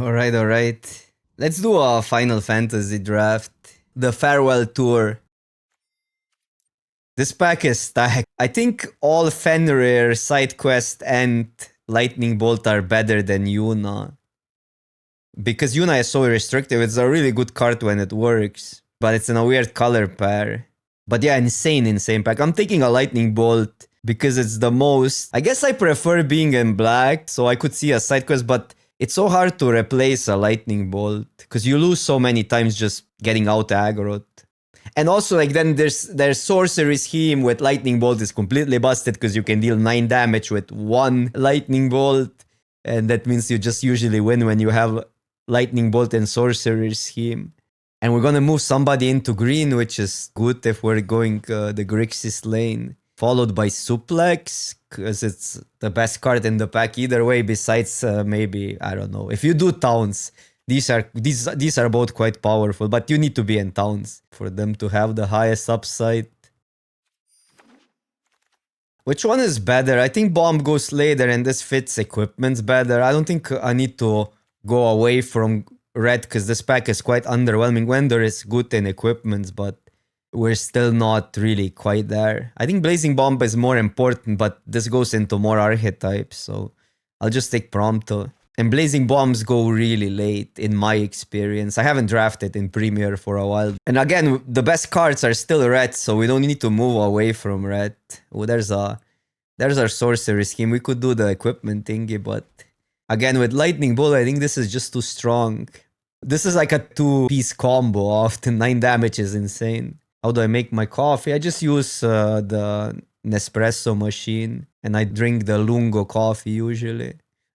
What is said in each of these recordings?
Alright, alright. Let's do a Final Fantasy draft. The Farewell Tour. This pack is stacked. I think all Fenrir, Side Quest, and Lightning Bolt are better than Yuna. Because Yuna is so restrictive, it's a really good card when it works. But it's in a weird color pair. But yeah, insane pack. I'm taking a Lightning Bolt because it's the most... I guess I prefer being in black, so I could see a side quest, but it's so hard to replace a Lightning Bolt because you lose so many times just getting out aggroed. And also, like, then there's Sorcery Scheme with Lightning Bolt is completely busted because you can deal 9 damage with 1 Lightning Bolt. And that means you just usually win when you have Lightning Bolt and Sorcery Scheme. And we're gonna move somebody into green, which is good if we're going the Grixis lane. Followed by Suplex, because it's the best card in the pack either way, besides maybe, I don't know. If you do Towns, these are both quite powerful, but you need to be in Towns for them to have the highest upside. Which one is better? I think Bomb goes later and this fits equipments better. I don't think I need to go away from red because this pack is quite underwhelming when there is good in equipments, but we're still not really quite there. I think Blazing Bomb is more important, but this goes into more archetypes, so I'll just take Prompto. And Blazing Bombs go really late, in my experience. I haven't drafted in Premier for a while. And again, the best cards are still red, so we don't need to move away from red. Oh, there's our Sorcery Scheme. We could do the equipment thingy, but again, with Lightning Bolt, I think this is just too strong. This is like a 2-piece combo. Often 9 damage is insane. How do I make my coffee? I just use the Nespresso machine and I drink the Lungo coffee usually.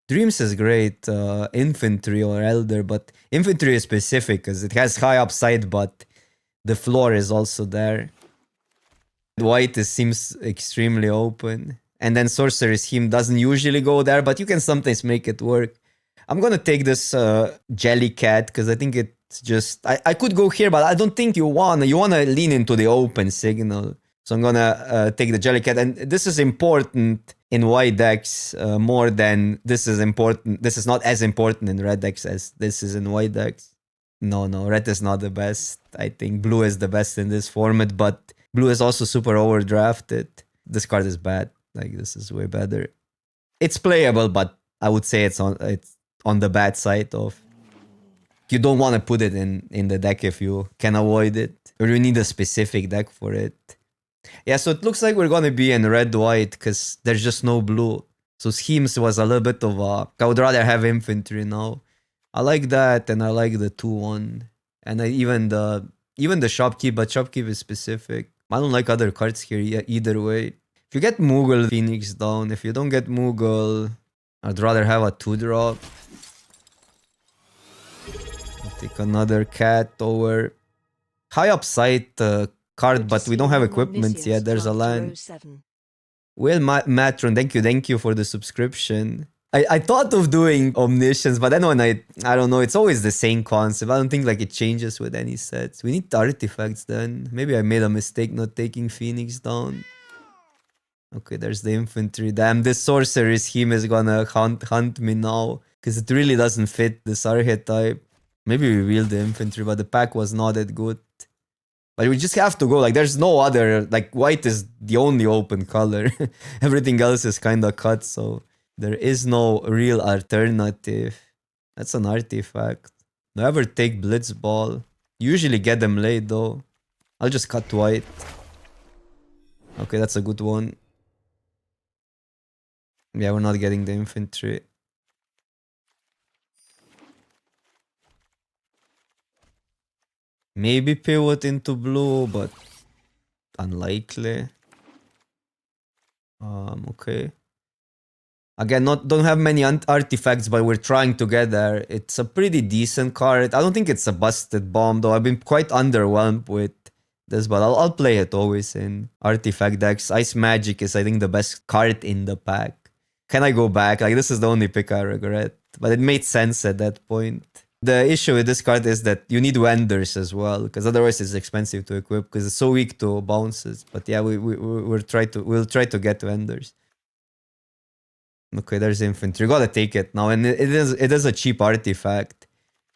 Dreams is great, Infantry or Elder, but Infantry is specific because it has high upside, but the floor is also there. White seems extremely open. And then Sorcery Scheme doesn't usually go there, but you can sometimes make it work. I'm gonna take this Jellycat because I think it's just... I could go here, but I don't think you wanna lean into the open signal. So I'm gonna take the Jellycat, and this is important in white decks more than this is important. This is not as important in red decks as this is in white decks. No, red is not the best. I think blue is the best in this format, but blue is also super overdrafted. This card is bad. Like, this is way better. It's playable, but I would say it's on the bad side of... You don't want to put it in the deck if you can avoid it. Or you need a specific deck for it. Yeah, so it looks like we're gonna be in red-white because there's just no blue. So Schemes was a little bit of a... I would rather have Infantry now. I like that, and I like the 2-1. And even the Shopkeep, but Shopkeep is specific. I don't like other cards here either way. If you get Moogle, Phoenix down. If you don't get Moogle, I'd rather have a 2-drop. Take another cat over. High upside card, but we don't have equipments yet. There's a land. Well, Matron, thank you for the subscription. I thought of doing Omniscience, but then when I don't know, it's always the same concept. I don't think like it changes with any sets. We need artifacts then. Maybe I made a mistake not taking Phoenix down. Okay, there's the Infantry. Damn, this Sorcery Scheme is gonna hunt me now. Because it really doesn't fit this archetype. Maybe we wheeled the Infantry, but the pack was not that good. But we just have to go. Like, there's no other... Like, white is the only open color. Everything else is kind of cut, so... There is no real alternative. That's an artifact. Never take Blitzball. Usually get them late, though. I'll just cut white. Okay, that's a good one. Yeah, we're not getting the Infantry. Maybe pivot into blue, but unlikely. Okay. Again, don't have many artifacts, but we're trying to get there. It's a pretty decent card. I don't think it's a busted bomb, though. I've been quite underwhelmed with this, but I'll play it always in artifact decks. Ice Magic is, I think, the best card in the pack. Can I go back? Like, this is the only pick I regret. But it made sense at that point. The issue with this card is that you need Wenders as well, because otherwise it's expensive to equip, because it's so weak to bounces. But yeah, we'll try to get Wenders. Okay, there's infantry. Gotta take it now, and it is a cheap artifact.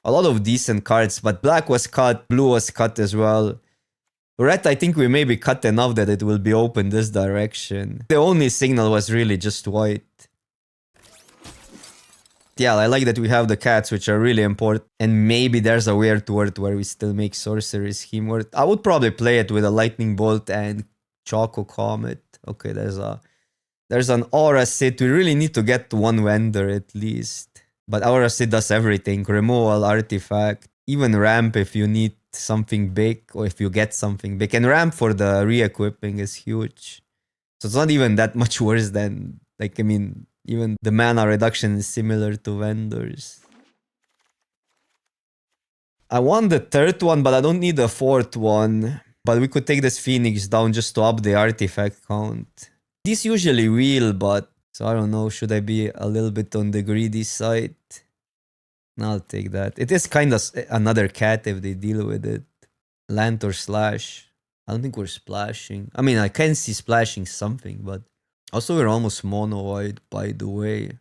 A lot of decent cards, but black was cut, blue was cut as well. Red, I think we maybe cut enough that it will be open this direction. The only signal was really just white. Yeah, I like that we have the cats, which are really important. And maybe there's a weird word where we still make sorcery scheme work. I would probably play it with a lightning bolt and Choco Comet. Okay, there's an aura sit. We really need to get one vendor at least. But aura sit does everything. Removal, artifact, even ramp if you need something big or if you get something big. And ramp for the re-equipping is huge. So it's not even that much worse than, like, I mean, even the mana reduction is similar to vendors. I want the third one, but I don't need the fourth one. But we could take this Phoenix down just to up the artifact count. These usually wheel, but... So I don't know, should I be a little bit on the greedy side? I'll take that. It is kind of another cat if they deal with it. Land or slash. I don't think we're splashing. I mean, I can see splashing something, but... Also, we're almost mono white, by the way.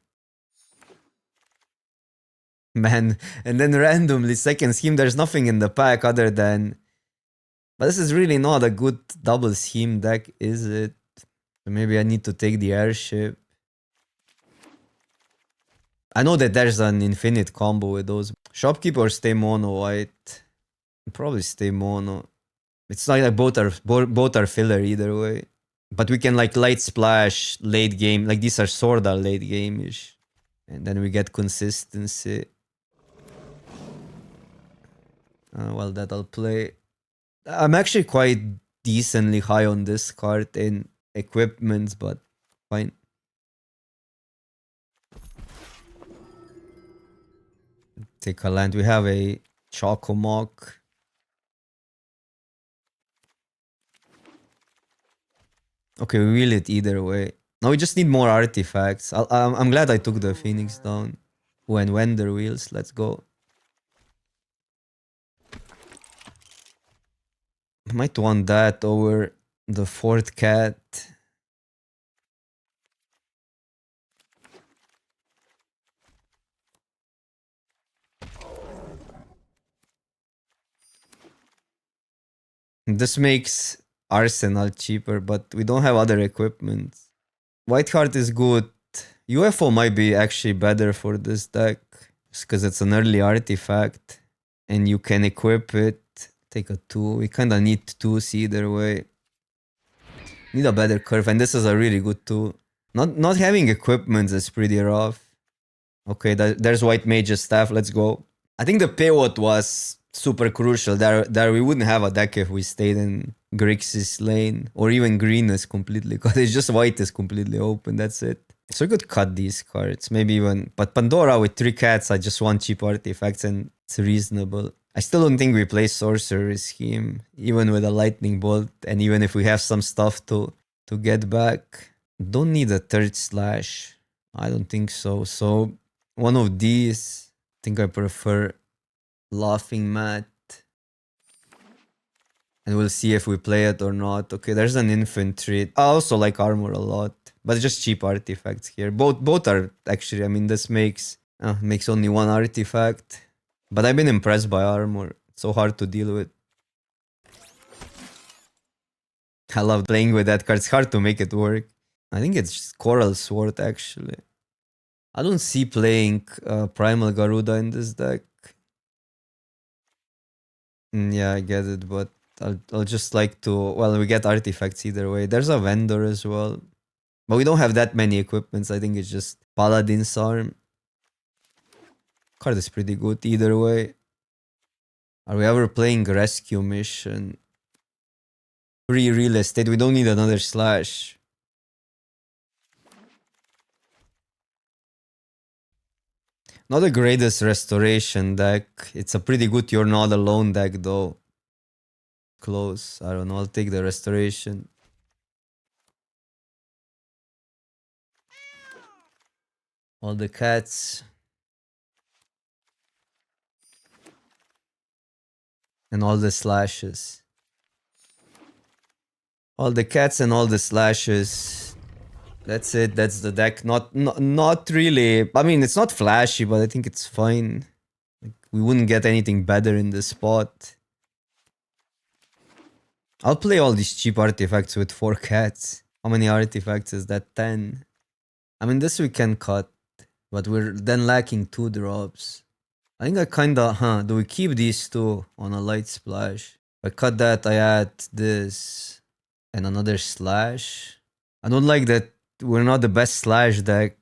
Man, and then randomly second scheme, there's nothing in the pack other than... But this is really not a good double scheme deck, is it? So maybe I need to take the airship. I know that there's an infinite combo with those. Shopkeeper or stay mono white? Probably stay mono. It's not like both are filler either way. But we can like light splash late game. Like these are sorta late game-ish. And then we get consistency. Well, that I'll play. I'm actually quite decently high on this card in equipment, but fine. Take a land. We have a Chocomock. Okay, we wheel it either way. Now we just need more artifacts. I'm glad I took the Phoenix down. When Wender wheels, let's go. I might want that over the fourth cat. This makes Arsenal cheaper, but we don't have other equipment. White Heart is good. UFO might be actually better for this deck. Just because it's an early artifact. And you can equip it. Take a 2. We kind of need 2s either way. Need a better curve. And this is a really good 2. Not having equipment is pretty rough. Okay, there's White Mage's Staff. Let's go. I think the pivot was super crucial. There we wouldn't have a deck if we stayed in Grixis lane. Or even green is completely cut. It's just white is completely open. That's it. So we could cut these cards. Maybe even... But Pandora with 3 cats, I just want cheap artifacts and it's reasonable. I still don't think we play Sorcerer Scheme. Even with a Lightning Bolt. And even if we have some stuff to get back. Don't need a third slash. I don't think so. So one of these... I think I prefer Laughing Mat. And we'll see if we play it or not. Okay, there's an infantry. I also like armor a lot. But just cheap artifacts here. Both are actually, I mean, this makes only one artifact. But I've been impressed by armor. It's so hard to deal with. I love playing with that card. It's hard to make it work. I think it's just Coral Sword actually. I don't see playing Primal Garuda in this deck. Yeah, I get it, but I'll just like to... Well, we get artifacts either way. There's a vendor as well. But we don't have that many equipments. I think it's just Paladin's Arm. Card is pretty good either way. Are we ever playing Rescue Mission? Free Real Estate. We don't need another slash. Not the greatest restoration deck. It's a pretty good You're Not Alone deck though. Close. I don't know. I'll take the restoration. All the cats. And all the slashes. All the cats and all the slashes. That's it. That's the deck. Not really. I mean, it's not flashy, but I think it's fine. Like, we wouldn't get anything better in this spot. I'll play all these cheap artifacts with 4 cats. How many artifacts is that? 10. I mean, this we can cut, but we're then lacking 2 drops. I think I kinda, do we keep these 2 on a light splash? If I cut that, I add this and another slash. I don't like that we're not the best slash deck.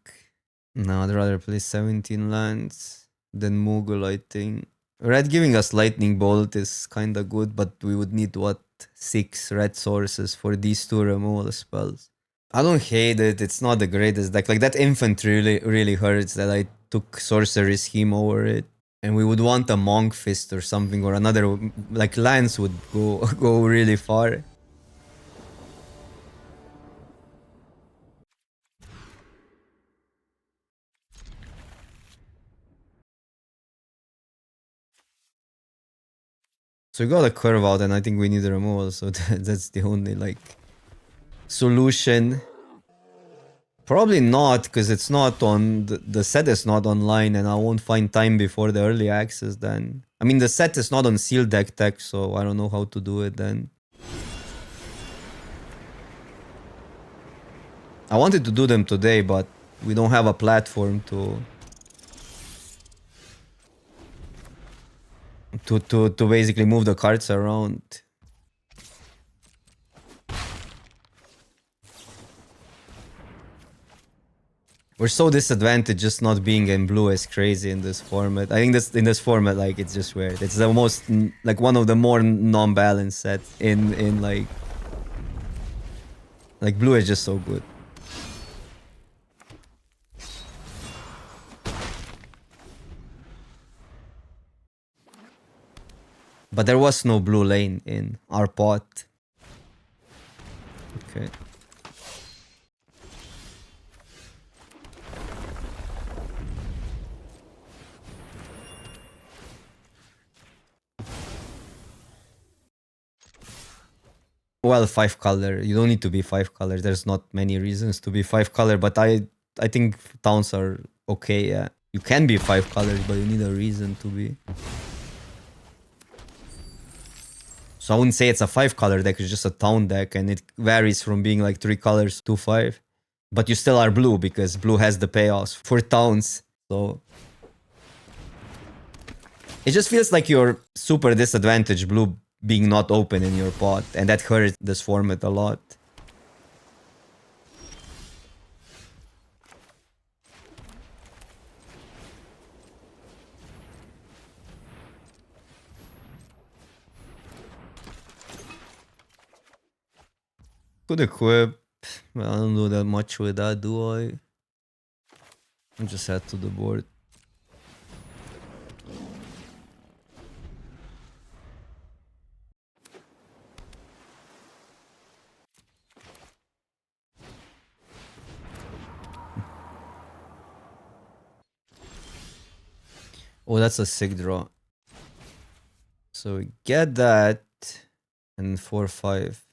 No, I'd rather play 17 lands than Moogle, I think. Red giving us Lightning Bolt is kinda good, but we would need, what, 6 red sources for these 2 removal spells. I don't hate it, it's not the greatest deck. Like, that Infantry really hurts that I took Sorcery Scheme over it. And we would want a Monk Fist or something, or another, like, Lance would go really far. So we got a curve out, and I think we need a removal, so that's the only, like, solution. Probably not, because it's not on... The set is not online, and I won't find time before the early access then. I mean, the set is not on sealed deck tech, so I don't know how to do it then. I wanted to do them today, but we don't have a platform to basically move the cards around. We're so disadvantaged just not being in blue is crazy in this format. I think this in this format, like, it's just weird. It's the most, like, one of the more non-balanced sets in like blue is just so good. But there was no blue lane in our pot. Okay. Well, 5 color. You don't need to be 5 color. There's not many reasons to be 5 color, but I think towns are okay, yeah. You can be 5 colors, but you need a reason to be. So I wouldn't say it's a 5 color deck, it's just a town deck, and it varies from being like 3 colors to 5. But you still are blue, because blue has the payoffs for towns, so... It just feels like you're super disadvantaged blue being not open in your pot, and that hurts this format a lot. Could equip. Well, I don't do that much with that, do I? I just add to the board. Oh, that's a sick draw. So we get that, and 4/5.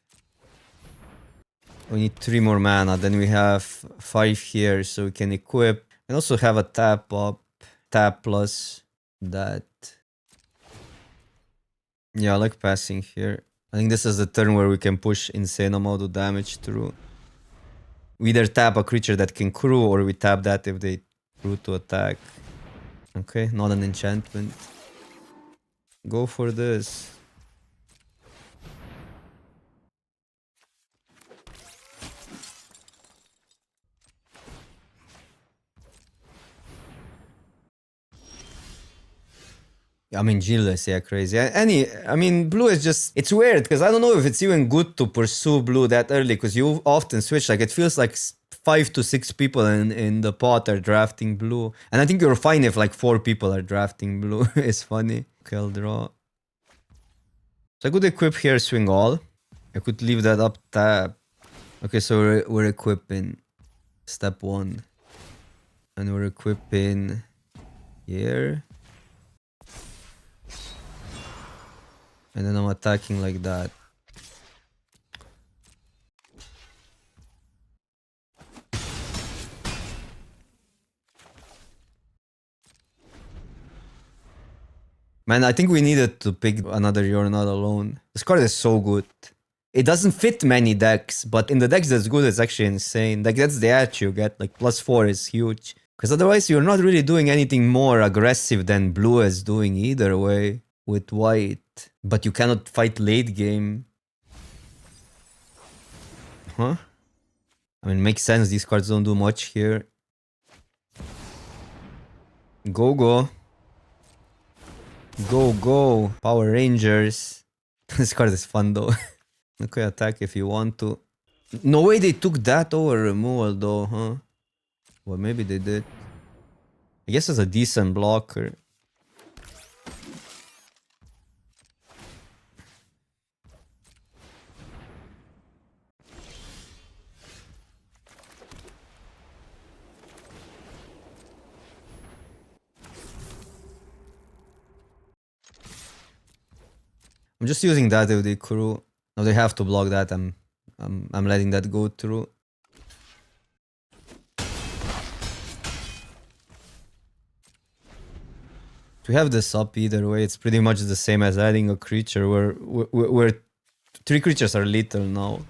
We need 3 more mana, then we have 5 here, so we can equip. And also have a tap up, tap plus that. Yeah, I like passing here. I think this is the turn where we can push insane amount of damage through. We either tap a creature that can crew, or we tap that if they crew to attack. Okay, not an enchantment. Go for this. I mean, Gilles, yeah, crazy. I mean, blue is just, it's weird, because I don't know if it's even good to pursue blue that early, because you often switch, like, it feels like 5 to 6 people in the pot are drafting blue. And I think you're fine if, like, 4 people are drafting blue. It's funny. Okay, I'll draw. So I could equip here, swing all. I could leave that up tap. Okay, so we're equipping step 1. And we're equipping here. And then I'm attacking like that. Man, I think we needed to pick another You're Not Alone. This card is so good. It doesn't fit many decks, but in the decks that's good, it's actually insane. Like, that's the edge you get. Like, +4 is huge. Because otherwise, you're not really doing anything more aggressive than blue is doing either way with white. But you cannot fight late game. Huh? I mean, makes sense. These cards don't do much here. Go, go. Go, go. Power Rangers. This card is fun though. Okay, attack if you want to. No way they took that over removal though, huh? Well, maybe they did. I guess it's a decent blocker. I'm just using that if they crew. No, they have to block that. I'm letting that go through. To have this up either way, it's pretty much the same as adding a creature where 3 creatures are lethal now.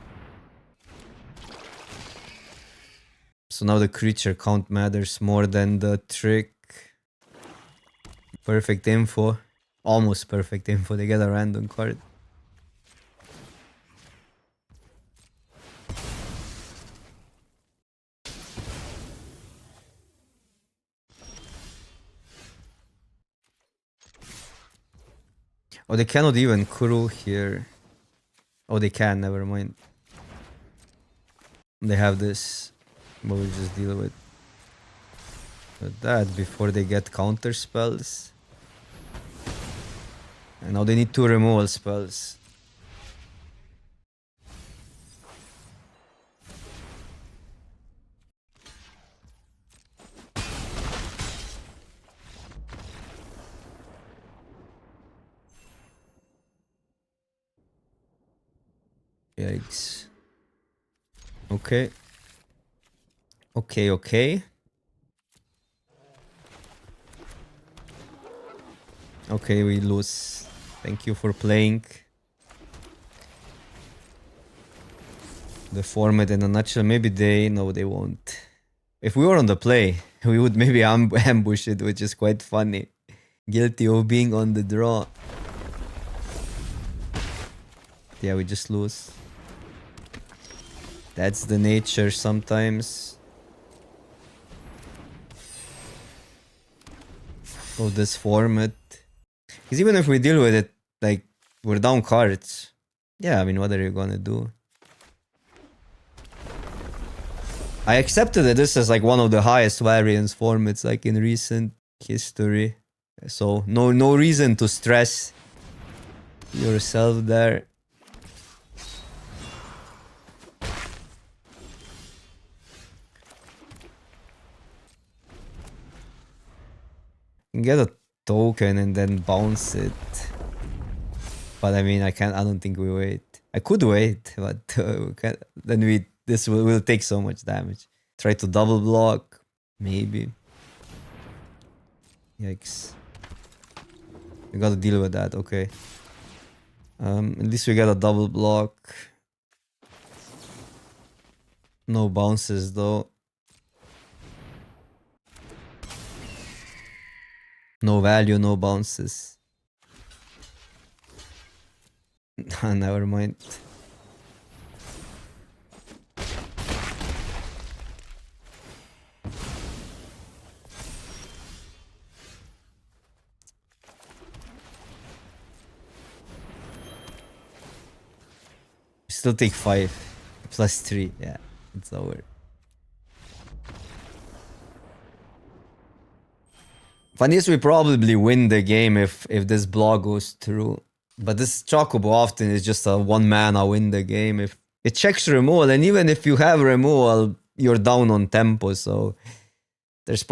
So now the creature count matters more than the trick. Perfect info. Almost perfect info. They get a random card. Oh, they cannot even crew here. Oh, they can, never mind. They have this, but we'll just deal with that before they get counter spells. And now they need 2 removal spells. Yikes. Okay. Okay, okay. Okay, we lose. Thank you for playing. The format in a nutshell. Maybe they... No, they won't. If we were on the play, we would maybe ambush it, which is quite funny. Guilty of being on the draw. Yeah, we just lose. That's the nature sometimes of this format. Because even if we deal with it, like, we're down cards. Yeah, I mean, what are you gonna do? I accepted that this is like one of the highest variance formats like in recent history. So no reason to stress yourself there. Get a token and then bounce it. But I mean, I don't think we wait. I could wait, but then this will take so much damage. Try to double block, maybe. Yikes. We gotta deal with that, okay. At least we get a double block. No bounces though. No value, no bounces. Never mind. Still take 5 plus 3. Yeah, it's over. Funniest, we probably win the game if this block goes through. But this Chocobo often is just a 1 mana win the game. If it checks removal, and even if you have removal, you're down on tempo. So there's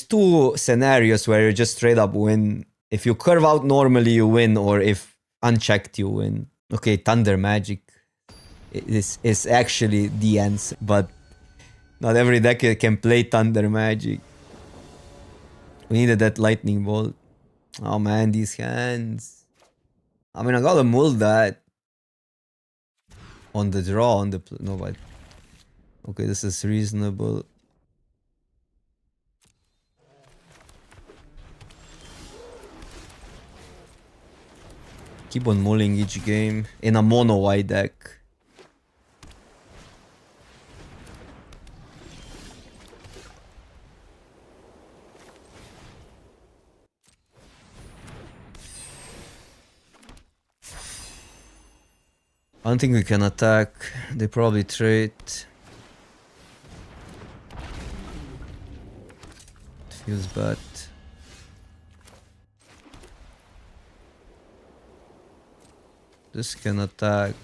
2 scenarios where you just straight up win. If you curve out normally, you win, or if unchecked, you win. Okay, Thunder Magic is actually the answer, but not every deck can play Thunder Magic. We needed that Lightning Bolt. Oh man, these hands. I mean, I gotta mull that on the draw, on the no, but okay, this is reasonable. Keep on mulling each game in a mono white deck. I don't think we can attack. They probably trade. It feels bad. This can attack.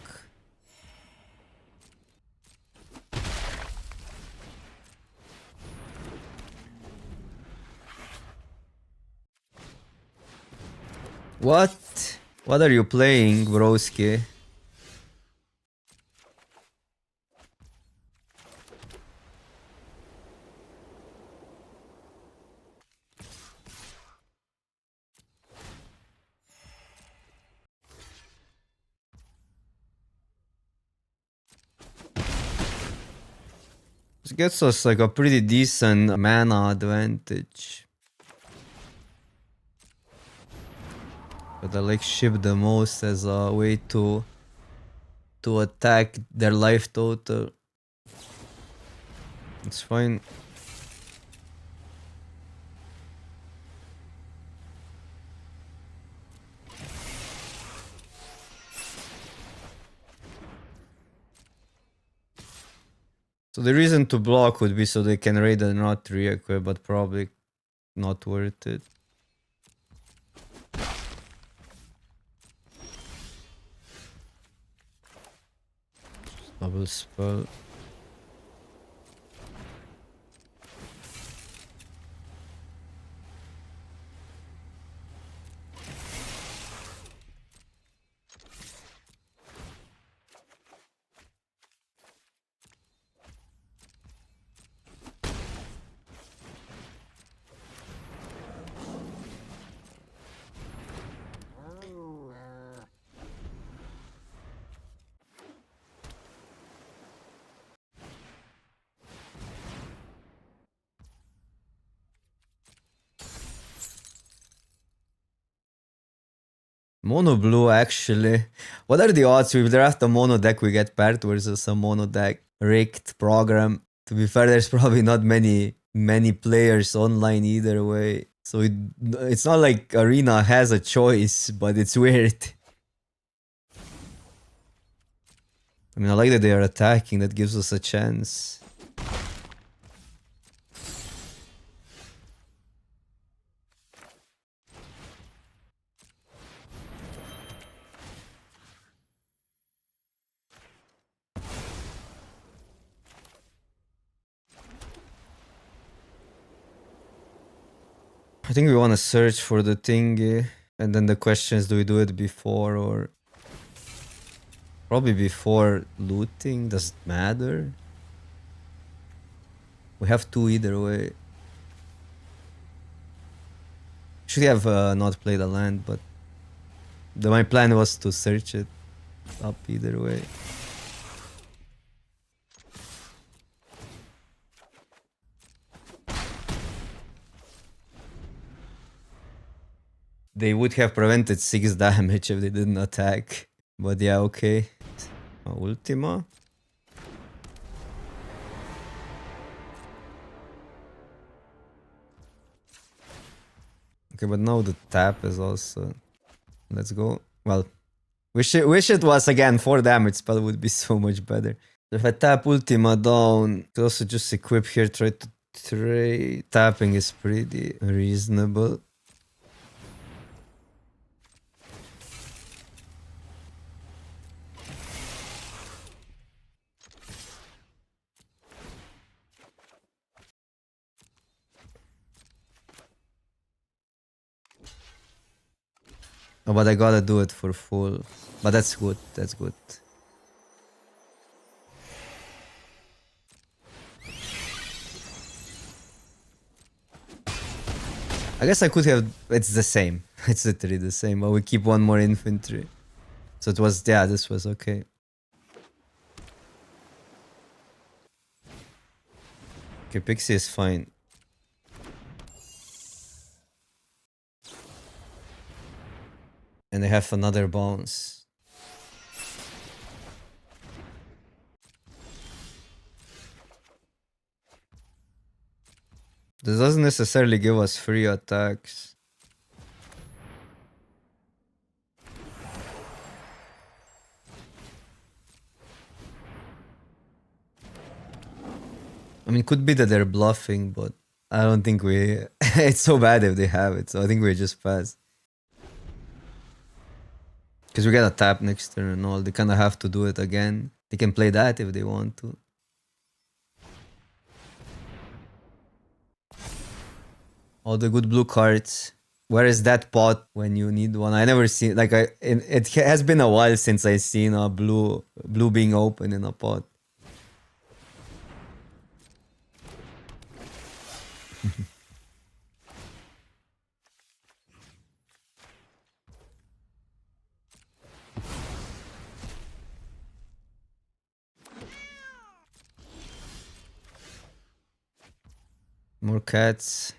What? What are you playing, broski? This gets us like a pretty decent mana advantage. But I like ship the most as a way to attack their life total. It's fine. So the reason to block would be so they can raid and not re-equip, but probably not worth it. Double spell. Mono blue, actually. What are the odds if draft a mono deck we get paired versus a mono deck rigged program? To be fair, there's probably not many players online either way. So it's not like Arena has a choice, but it's weird. I mean, I like that they are attacking. That gives us a chance. I think we want to search for the thingy. And then the question is, do we do it before or... Probably before looting. Does it matter? We have two either way. Should have not played a land, but my plan was to search it up either way. They would have prevented 6 damage if they didn't attack. But yeah, okay. Ultima. Okay, but now the tap is also... Let's go. Well, wish it was again 4 damage spell would be so much better. If I tap Ultima down, to also just equip here, try to trade. Tapping is pretty reasonable. Oh, but I gotta do it for full. But that's good, that's good. I guess I could have... It's the same. It's literally the same, but we keep one more infantry. So it was, yeah, this was okay. Okay, Pixie is fine. And they have another bounce. This doesn't necessarily give us free attacks. I mean, could be that they're bluffing, but I don't think we... It's so bad if they have it, so I think we just pass. Because we get a tap next turn and all, they kind of have to do it again. They can play that if they want to. All the good blue cards. Where is that pot when you need one? I never seen, like, it has been a while since I seen a blue being open in a pot. More cats.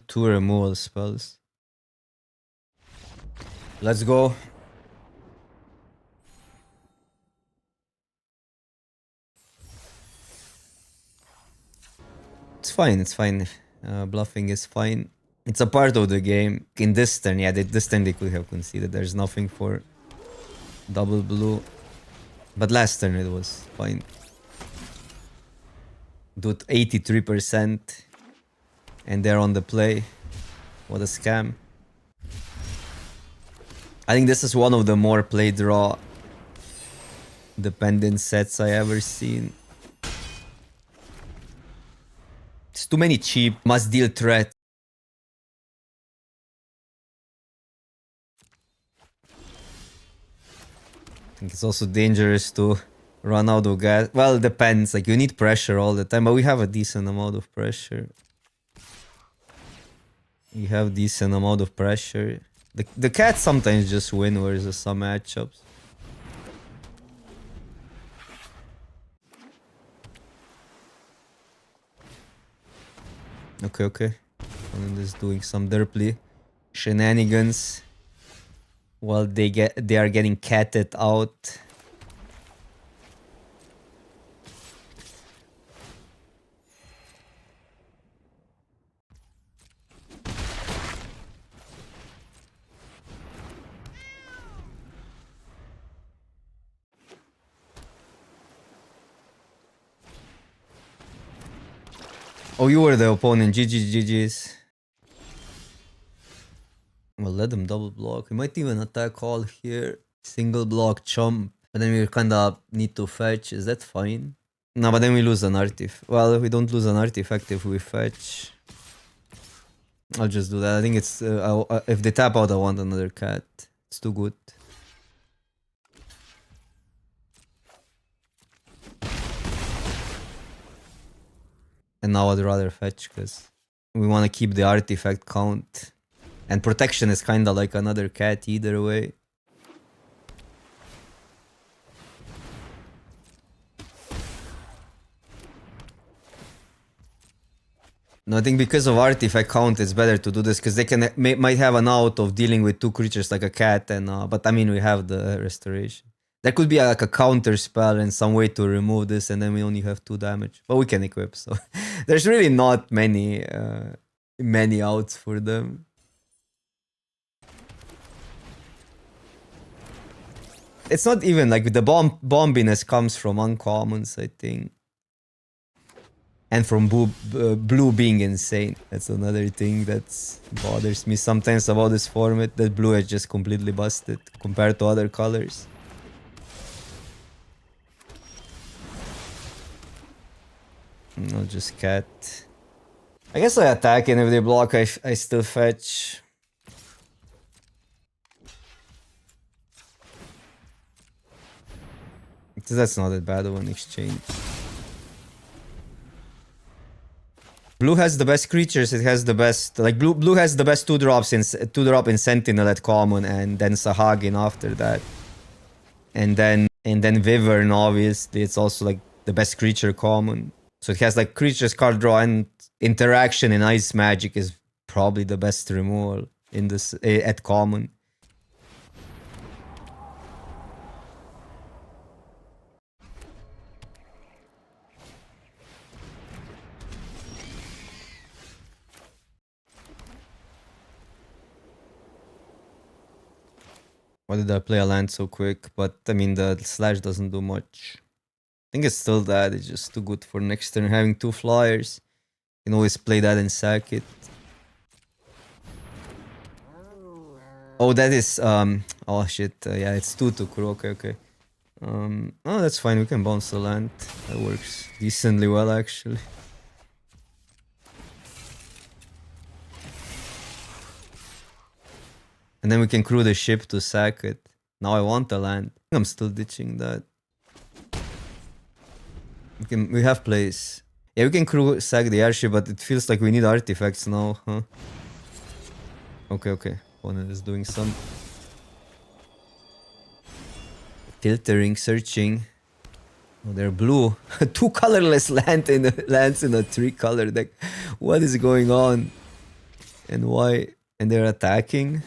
Two removal spells. Let's go. It's fine, it's fine. Bluffing is fine. It's a part of the game. In this turn, yeah, this turn they could have conceded. There's nothing for double blue. But last turn it was fine. Do 83%. And they're on the play. What a scam. I think this is one of the more play draw dependent sets I ever seen. It's too many cheap must deal threats. I think it's also dangerous to run out of gas. Well, it depends. Like, you need pressure all the time, but we have a decent amount of pressure. We have decent amount of pressure. The cats sometimes just win versus some matchups. Okay, okay. And is doing some derply shenanigans while they are getting catted out. Oh, you were the opponent. GG's. Well, let them double block. We might even attack all here. Single block chump. But then we kinda need to fetch. Is that fine? No, but then we lose an artifact. Well, we don't lose an artifact if we fetch. I'll just do that. I think it's... if they tap out, I want another cat. It's too good. And now I'd rather fetch because we want to keep the artifact count. And protection is kind of like another cat either way. No, I think because of artifact count, it's better to do this because they might have an out of dealing with two creatures like a cat and but I mean we have the restoration. There could be like a counter spell and some way to remove this, and then we only have 2 damage. But we can equip, so there's really not many outs for them. It's not even like the bombiness comes from uncommons, I think. And from blue being insane. That's another thing that bothers me sometimes about this format, that blue is just completely busted compared to other colors. No, just cat. I guess I attack, and if they block, I still fetch. That's not that bad of an exchange. Blue has the best creatures. It has the best, like blue has the best 2-drop in Sentinel at common, and then Sahagin after that, and then Wyvern. Obviously, it's also like the best creature common. So it has like creatures, card draw, and interaction. In Ice Magic is probably the best removal in this at common. Why did I play a land so quick? But I mean, the slash doesn't do much. I think it's still that. It's just too good for next turn. Having 2 flyers, you can always play that and sack it. Oh, that is oh shit. Yeah, it's 2 to crew. Okay. Oh, that's fine. We can bounce the land. That works decently well, actually. And then we can crew the ship to sack it. Now I want the land. I'm still ditching that. We have plays. Yeah, we can crew sack the airship, but it feels like we need artifacts now, huh? Okay. Opponent is doing some filtering, searching. Oh, they're blue. 2 colorless lands in a 3-color deck. What is going on? And why? And they're attacking.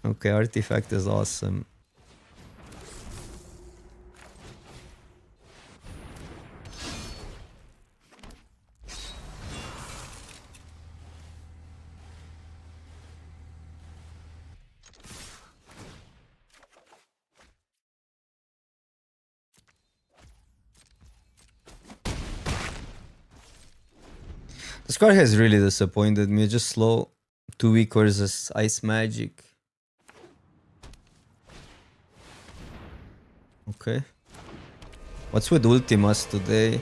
Okay, artifact is awesome. This card has really disappointed me. Just slow. 2 weak versus Ice Magic. Okay. What's with Ultimas today?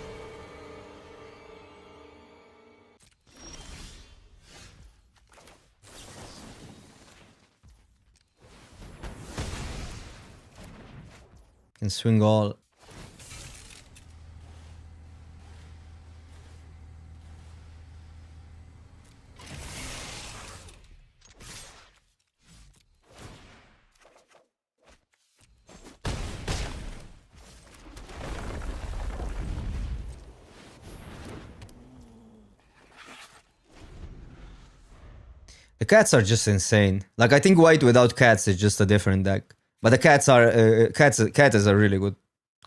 Can swing all. The cats are just insane. Like, I think white without cats is just a different deck. But the cats are cat is a really good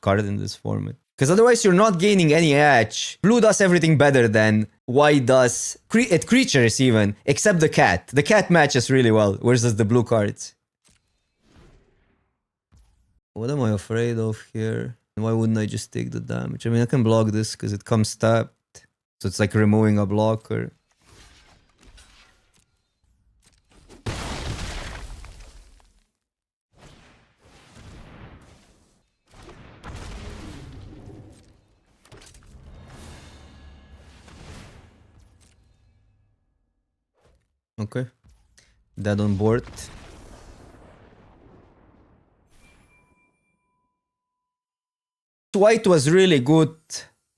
card in this format. Because otherwise you're not gaining any edge. Blue does everything better than white does at creatures even, except the cat. The cat matches really well versus the blue cards. What am I afraid of here? Why wouldn't I just take the damage? I mean, I can block this because it comes tapped. So it's like removing a blocker. Okay. That on board. White was really good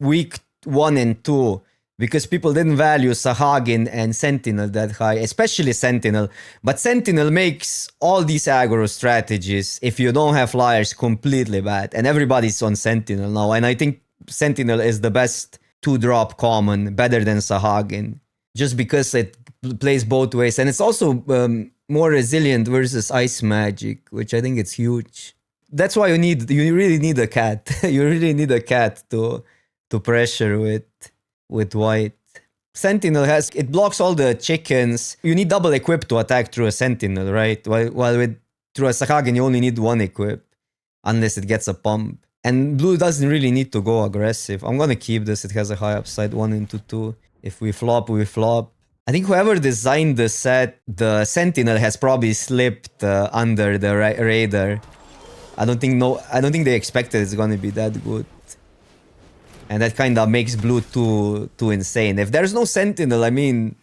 week 1 and 2 because people didn't value Sahagin and Sentinel that high, especially Sentinel. But Sentinel makes all these aggro strategies, if you don't have flyers, completely bad. And everybody's on Sentinel now. And I think Sentinel is the best 2-drop common, better than Sahagin, just because it plays both ways. And it's also more resilient versus Ice Magic, which I think it's huge. That's why you really need a cat. You really need a cat to pressure with white. Sentinel it blocks all the chickens. You need double equip to attack through a Sentinel, right? While through a Sahagin you only need 1 equip, unless it gets a pump. And blue doesn't really need to go aggressive. I'm gonna keep this. It has a high upside, 1 into 2. If we flop, we flop. I think whoever designed the set, the Sentinel has probably slipped under the radar. I don't think they expected it's gonna be that good. And that kind of makes blue too insane. If there's no Sentinel, I mean,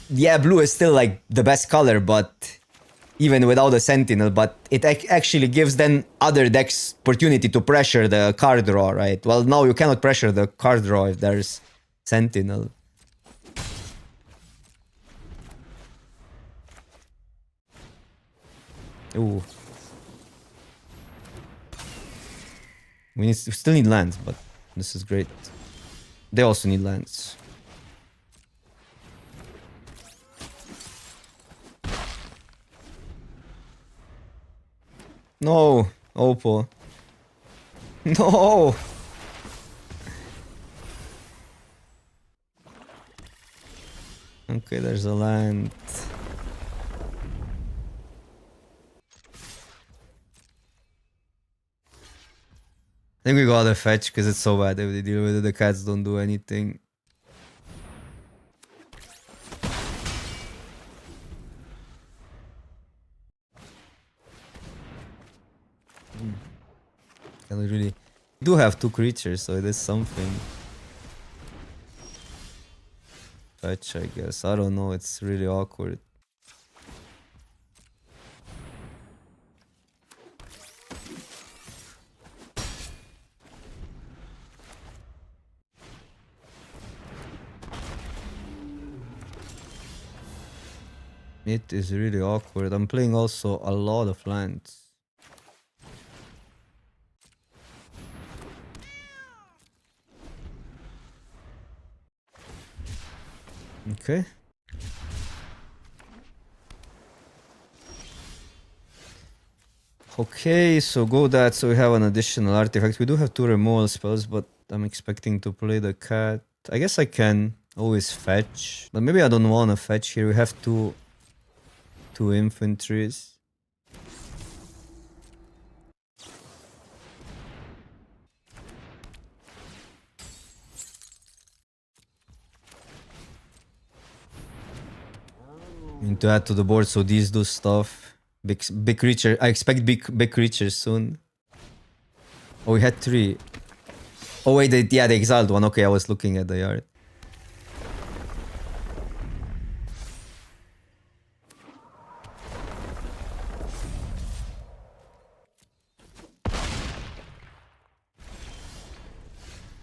yeah, blue is still like the best color, but even without a Sentinel, but it actually gives then other decks opportunity to pressure the card draw, right? Well, now you cannot pressure the card draw if there's Sentinel. Ooh. We still need lands, but this is great. They also need lands. No, Oppo. No! Okay, there's a land. I think we gotta fetch because it's so bad if they deal with it. The cats don't do anything. Can we really? We do have 2 creatures, so it is something. Fetch, I guess. I don't know. It's really awkward. It is really awkward. I'm playing also a lot of lands. Okay. Okay, so go that, so we have an additional artifact. We do have 2 removal spells, but I'm expecting to play the cat. I guess I can always fetch, but maybe I don't want to fetch here. We have two infantries. Need to add to the board so these do stuff. Big creature. I expect big creatures soon. Oh, we had 3. Oh wait, they exiled one. Okay, I was looking at the yard.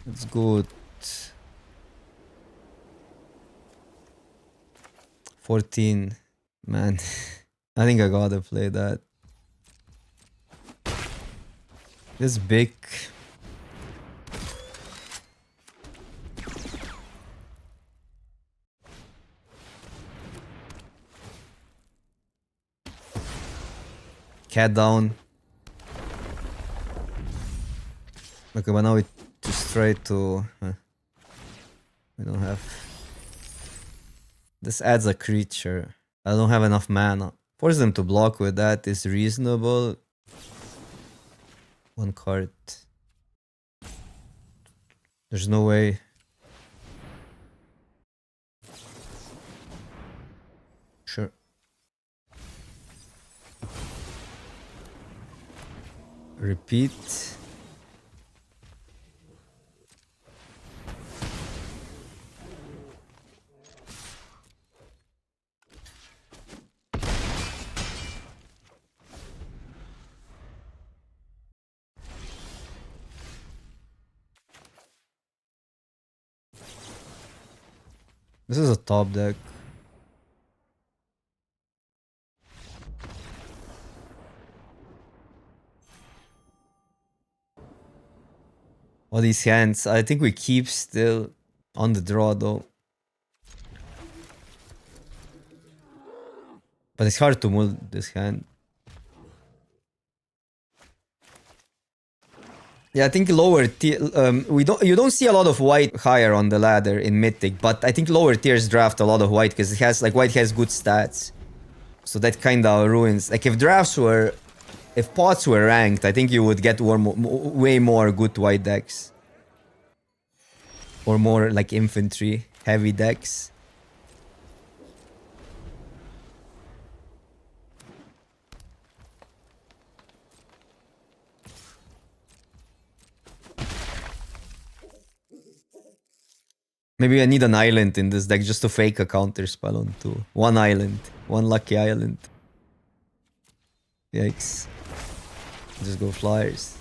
That's good. 14. Man, I think I gotta play that. This big. Cat down. Okay, but now we just try to... we don't have... This adds a creature. I don't have enough mana. Force them to block with that is reasonable. 1 card. There's no way. Sure. Repeat. This is a top deck. All these hands. I think we keep still on the draw though. But it's hard to move this hand. Yeah, I think lower tier. You don't see a lot of white higher on the ladder in Mythic, but I think lower tiers draft a lot of white because it has like white has good stats, so that kind of ruins. Like if pots were ranked, I think you would get way more good white decks, or more like infantry heavy decks. Maybe I need an island in this deck just to fake a counter spell on 2. One island. One lucky island. Yikes. Just go flyers.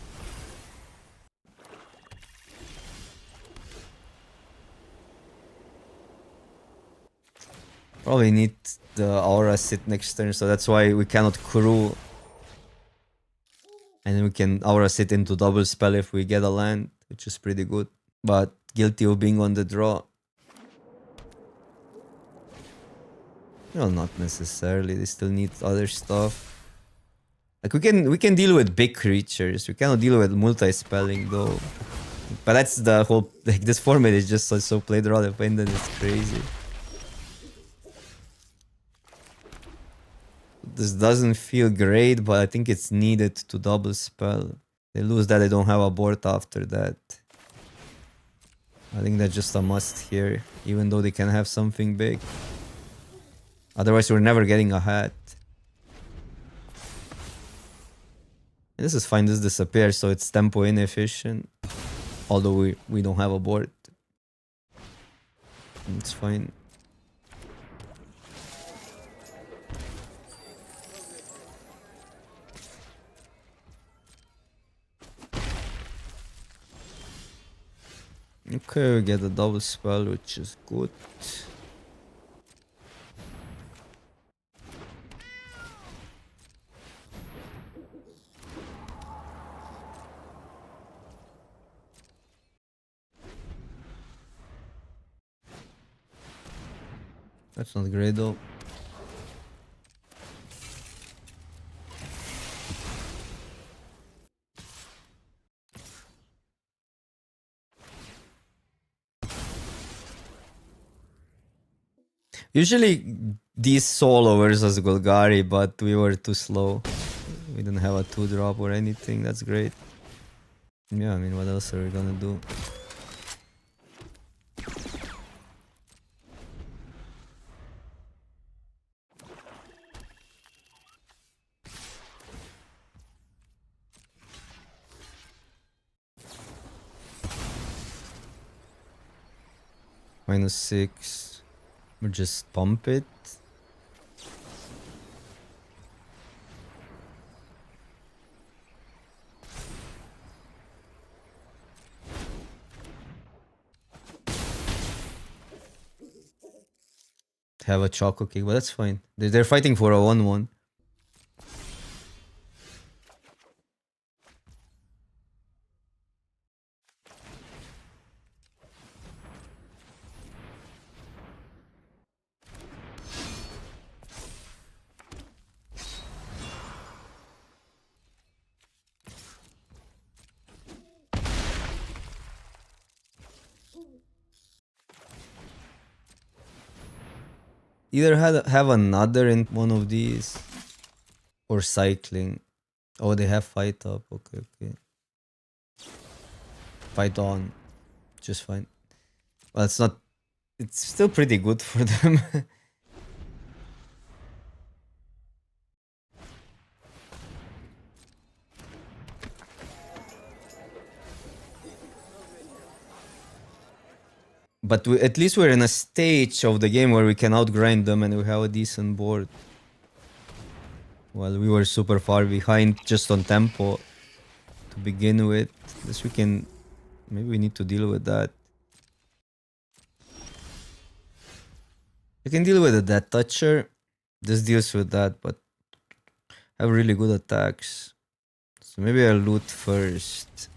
Probably need the aura sit next turn, so that's why we cannot crew. And then we can aura sit into double spell if we get a land, which is pretty good. But guilty of being on the draw. Well, not necessarily. They still need other stuff. Like we can deal with big creatures. We cannot deal with multi-spelling though. But that's the whole, like, this format is just so played around dependent. It's crazy. This doesn't feel great, but I think it's needed to double spell. They lose that, they don't have a board after that. I think that's just a must here, even though they can have something big. Otherwise, we're never getting a hat. And this is fine, this disappears, so it's tempo inefficient. Although we don't have a board. It's fine. Okay, we get a double spell, which is good. That's not great though. Usually these solovers as Golgari, but we were too slow. We didn't have a 2-drop or anything. That's great. Yeah, I mean, what else are we gonna do? -6. We just pump it. Have a Choco Kick, but that's fine. They're fighting for a 1-1. Either have another in one of these or cycling. Oh, they have fight up. Okay, okay. Fight on. Just fine. Well, it's not. It's still pretty good for them. But at least we're in a stage of the game where we can outgrind them and we have a decent board. While we were super far behind just on tempo to begin with. This we can... Maybe we need to deal with that. We can deal with a Death Toucher. This deals with that, but have really good attacks. So maybe I'll loot first.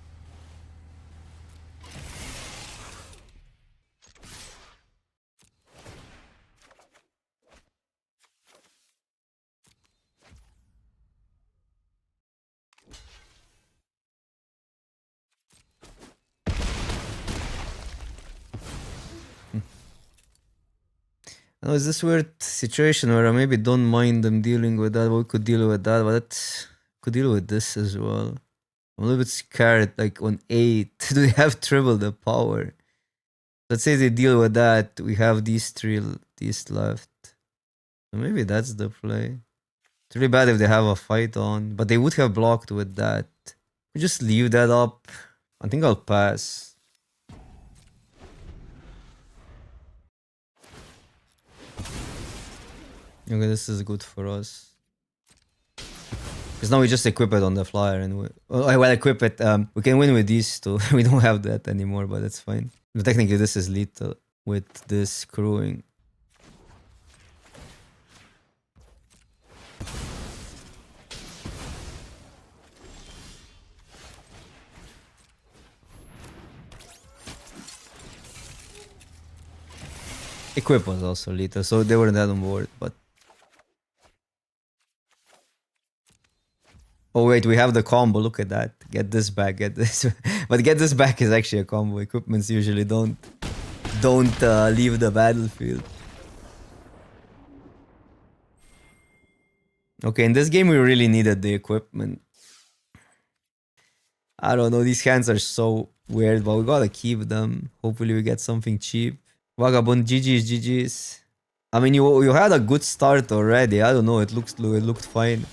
Now, is this weird situation where I maybe don't mind them dealing with that, but we could deal with that, but could deal with this as well. I'm a little bit scared, like on 8, do we have triple the power? Let's say they deal with that, we have these left. So maybe that's the play. It's really bad if they have a fight on, but they would have blocked with that. We just leave that up. I think I'll pass. Okay, this is good for us. Because now we just equip it on the flyer and well, equip it. We can win with these two. We don't have that anymore, but that's fine. But technically, this is lethal with this crewing. Equip was also lethal, so they weren't that on board, but... Oh wait, we have the combo, look at that. Get this back, get this... But get this back is actually a combo. Equipments usually don't leave the battlefield. Okay, in this game we really needed the equipment. I don't know, these hands are so weird, but we gotta keep them. Hopefully we get something cheap. Vagabond, GG's, GG's. I mean, you had a good start already. I don't know, it looked fine.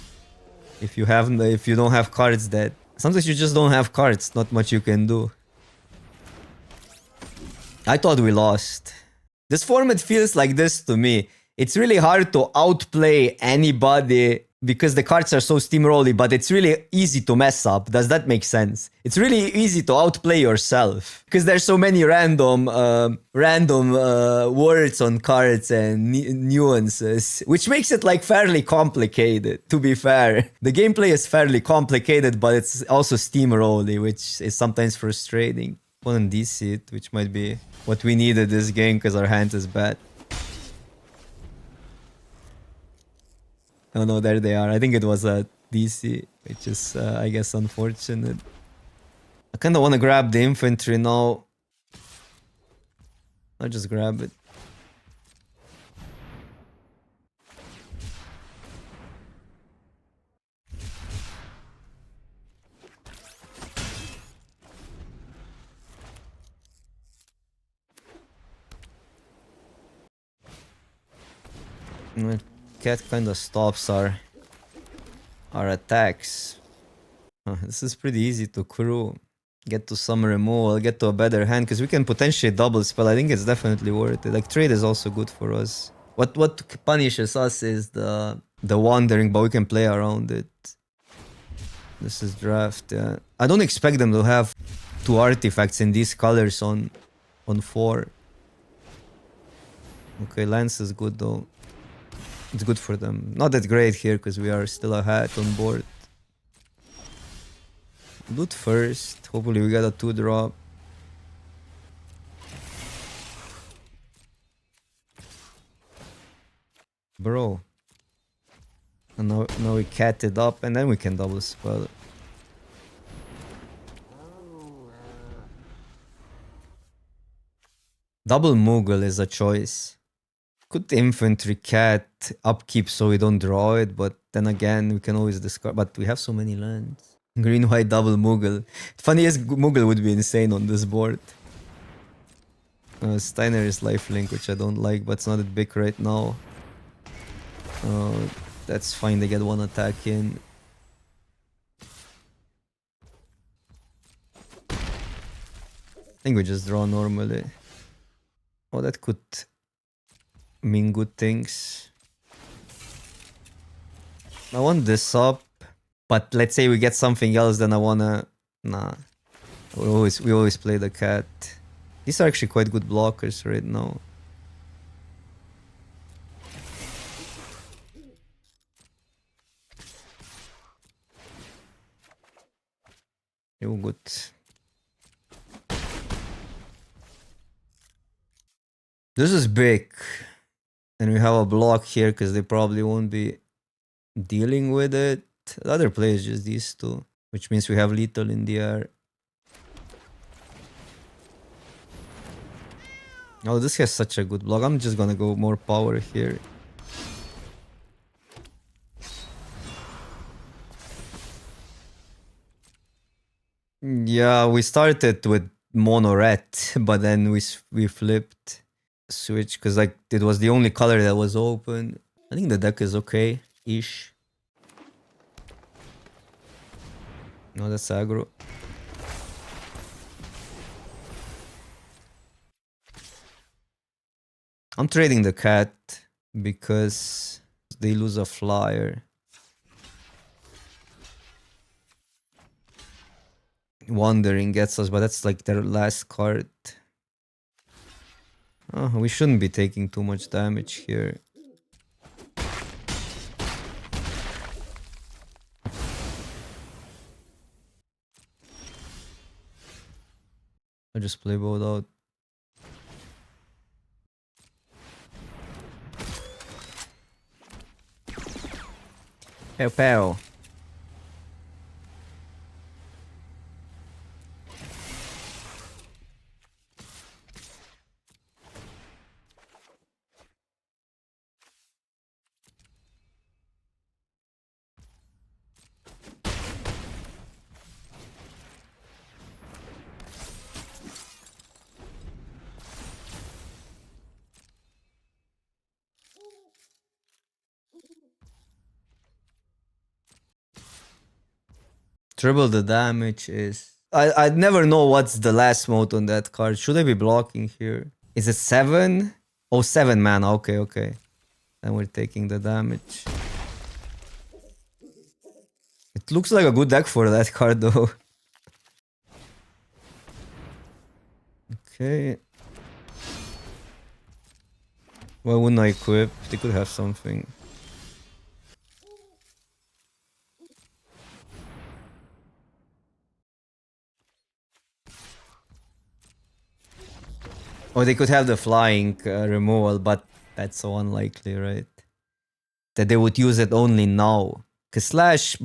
If you don't have cards that... Sometimes you just don't have cards, not much you can do. I thought we lost. This format feels like this to me. It's really hard to outplay anybody because the cards are so steamrolly, but it's really easy to mess up. Does that make sense? It's really easy to outplay yourself because there's so many random words on cards and nuances, which makes it like fairly complicated, to be fair. The gameplay is fairly complicated, but it's also steamrolly, which is sometimes frustrating. One DC it, which might be what we needed this game because our hand is bad. Oh no, there they are. I think it was a DC, which is, I guess, unfortunate. I kind of want to grab the infantry now. I'll just grab it. Cat kind of stops our attacks. This is pretty easy to crew. Get to some removal, get to a better hand, because we can potentially double spell. I think it's definitely worth it. Like, trade is also good for us. What punishes us is the wandering, but we can play around it. This is draft, yeah. I don't expect them to have 2 artifacts in these colors on 4. Okay, Lance is good though. It's good for them. Not that great here because we are still a hat on board. Loot first. Hopefully we get a 2-drop. Bro. And now we cat it up and then we can double spell. Double Moogle is a choice. Could infantry cat upkeep so we don't draw it, but then again we can always discard. But we have so many lands. Green white double Moogle. Funny as Moogle would be insane on this board. Steiner is lifelink, which I don't like, but it's not that big right now. That's fine, they get 1 attack in. I think we just draw normally. Oh, that could mean good things. I want this up, but let's say we get something else, then I wanna... Nah. We always play the cat. These are actually quite good blockers right now. You good. This is big. And we have a block here because they probably won't be dealing with it. The other play is just these 2, which means we have lethal in the air. Oh, this has such a good block. I'm just gonna go more power here. Yeah, we started with mono red, but then we flipped, switch, because like it was the only color that was open. I think the deck is okay-ish. No, that's aggro. I'm trading the cat because they lose a flyer. Wandering gets us, but that's like their last card. Oh, we shouldn't be taking too much damage here. I'll just play both out. Pow pow. Triple the damage is... I'd never know what's the last mode on that card. Should I be blocking here? Is it 7? Oh, 7 mana. Okay, okay. Then we're taking the damage. It looks like a good deck for that card though. Okay. Why wouldn't I equip? They could have something. Or they could have the flying removal, but that's so unlikely, right? That they would use it only now. Cause Slash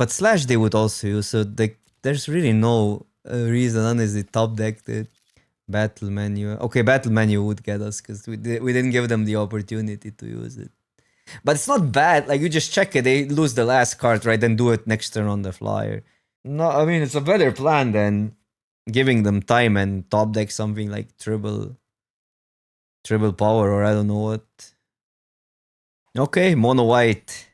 they would also use, so there's really no reason unless they top decked it. Battle menu. Okay, battle menu would get us because we didn't give them the opportunity to use it. But it's not bad. Like you just check it, they lose the last card, right? Then do it next turn on the flyer. No, I mean it's a better plan than giving them time and top deck something like triple power or I don't know what. Okay, mono white.